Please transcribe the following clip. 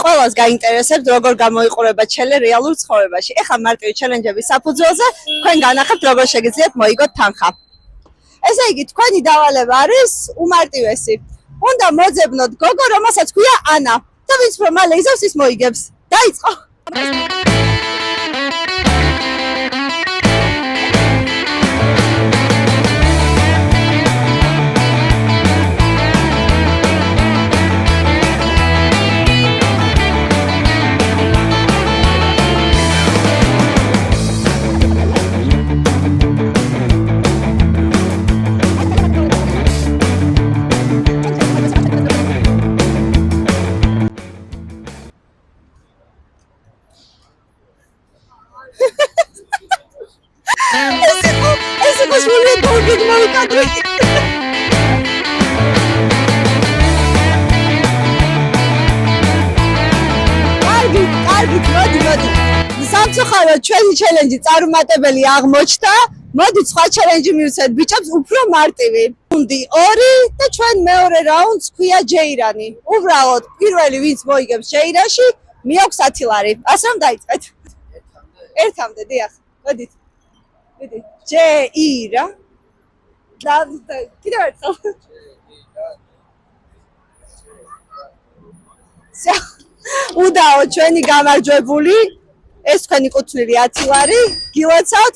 ყველას გაინტერესებთ როგორ გამოიყურება ჩელე რეალურ ცხოვრებაში. ეხლა მარტივი ჩელენჯების საფუძველზე თქვენ განახებთ როგორ შეგიძლიათ მოიგოთ თანხა. ესე იგი თქვენი დავალება არის უმარტივესი. უნდა მოძებნოთ გოგო, რომელსაც ქვია ანა. და ვინც უფრო მალე იზავს, ის მოიგებს. დაიწყო. ეს იყო სული გოგო მოიკადრო. მოდი. სამწუხაროდ ჩვენი ჩელენჯი წარუმატებელი აღმოჩნდა. მოდი სხვა ჩელენჯი მივცეთ ბიჭებს უფრო მარტივი. გუნდი 2 და ჩვენ მეორე რაუნდს ქვია ჯეირანი. უბრალოდ პირველი ვინც მოიგებს ჯეირაში, მიაქვს 10 ლარი. ასე რომ დაიწყეთ. ერთამდე, დიახ. მოდით. მიდი. ჯეირა. და კიდევ ერთხელ. უდაო ჩვენი გამარჯვებული. ეს თქვენი კუთვნილი 10 ლარი. გილოცავთ.